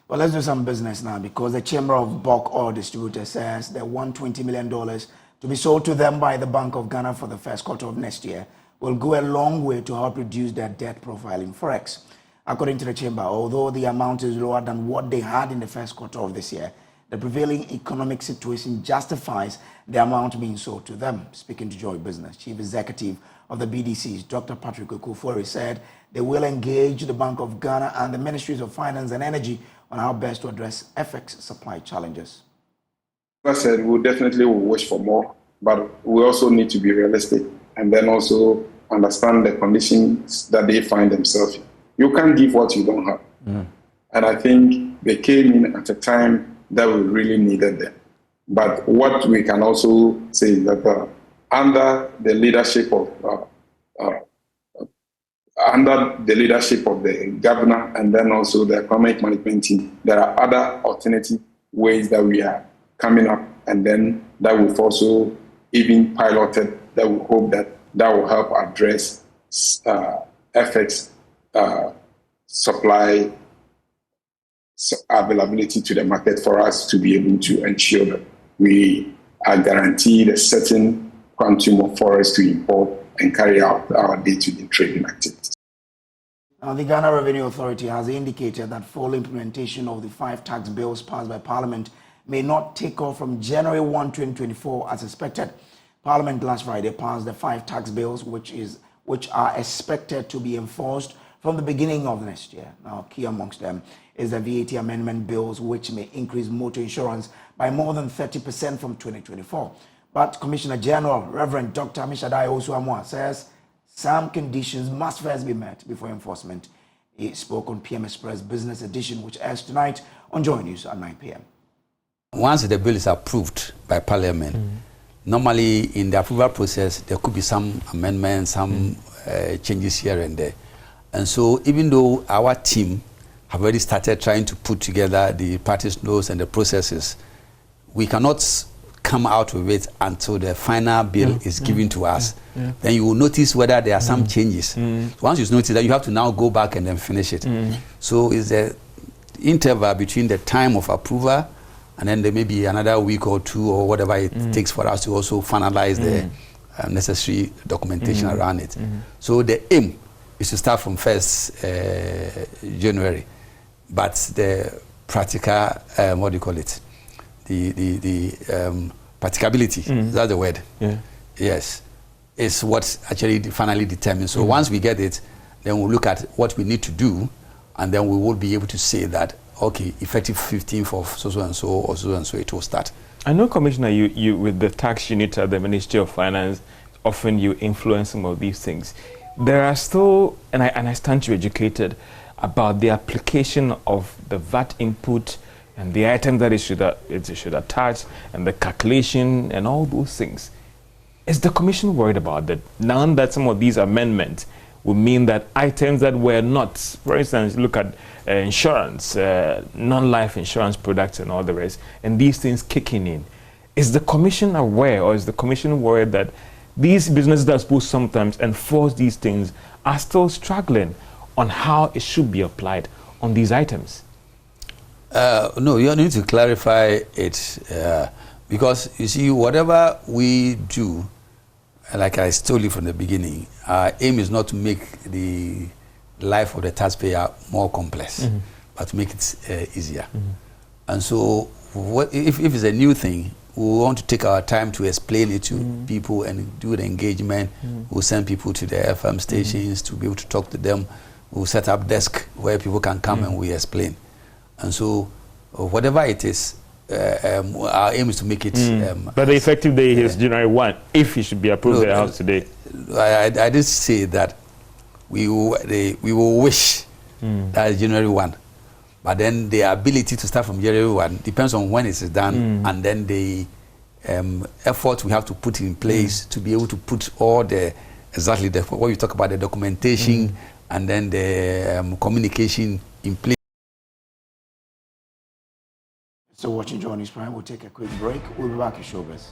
Well, let's do some business now because the Chamber of Bulk Oil Distributors says the $120 million to be sold to them by the Bank of Ghana for the first quarter of next year will go a long way to help reduce their debt profile in Forex. According to the Chamber, although the amount is lower than what they had in the first quarter of this year, the prevailing economic situation justifies the amount being sold to them. Speaking to Joy Business, Chief Executive of the BDCs, Dr. Patrick Okufori, said they will engage the Bank of Ghana and the Ministries of Finance and Energy on how best to address FX supply challenges. As I said, we definitely will wish for more, but we also need to be realistic and then also understand the conditions that they find themselves in. You can't give what you don't have. And I think they came in at a time that we really needed them. But what we can also say is that under the leadership of the governor and then also the economic management team, there are other alternative ways that we are coming up, and then that we've also even piloted that we hope that will help address FX supply availability to the market for us to be able to ensure that we are guaranteed a certain quantum of forex to import and carry out our day-to-day trading activities. Now, the Ghana Revenue Authority has indicated that full implementation of the 5 tax bills passed by Parliament may not take off from January 1, 2024 as expected. Parliament last Friday passed the 5 tax bills which are expected to be enforced from the beginning of next year. Now, key amongst them is the VAT amendment bills, which may increase motor insurance by more than 30% from 2024. But Commissioner General Reverend Dr. Mishadai Osuamwa says some conditions must first be met before enforcement. He spoke on PM Express Business Edition, which airs tonight on Joy News at 9 p.m. Once the bill is approved by Parliament, normally in the approval process, there could be some amendments, some changes here and there. And so even though our team have already started trying to put together the parties' notes and the processes, we cannot come out with it until the final bill is given to us. Then you will notice whether there are some changes. So once you notice that, you have to now go back and then finish it. So it's the interval between the time of approval and then there may be another week or two or whatever it takes for us to also finalize the necessary documentation around it. So the aim is to start from 1st January, but the practical, what do you call it? The practicability, is that the word? Yes, is what actually finally determines. So once we get it, then we'll look at what we need to do, and then we will be able to say that, okay, effective 15th of so and so or so and so it will start. I know, Commissioner, you with the tax unit at the Ministry of Finance, often you influence some of these things. There are still, and I stand to be educated about the application of the VAT input and the item that it should attach and the calculation and all those things. Is the Commission worried about that? Now that some of these amendments would mean that items that were not, for instance, look at insurance, non-life insurance products and all the rest, and these things kicking in. Is the Commission aware, or is the Commission worried that these businesses that are supposed to sometimes enforce these things are still struggling on how it should be applied on these items? No, you need to clarify it because you see, whatever we do, like I told you from the beginning, our aim is not to make the life of the taxpayer more complex, but to make it easier. And so, if it's a new thing, we want to take our time to explain it to people and do the engagement. We'll send people to the FM stations to be able to talk to them. We'll set up desk where people can come and we explain. And so, whatever it is, our aim is to make it. But the effective day is January 1, if it should be approved by the House today. I did say that we will wish that is January 1. But then the ability to start from January 1 depends on when it is done, and then the effort we have to put in place to be able to put all the, exactly what you talk about, the documentation and then the communication in place. So watching Joy News Prime, we'll take a quick break. We'll be back in showbiz.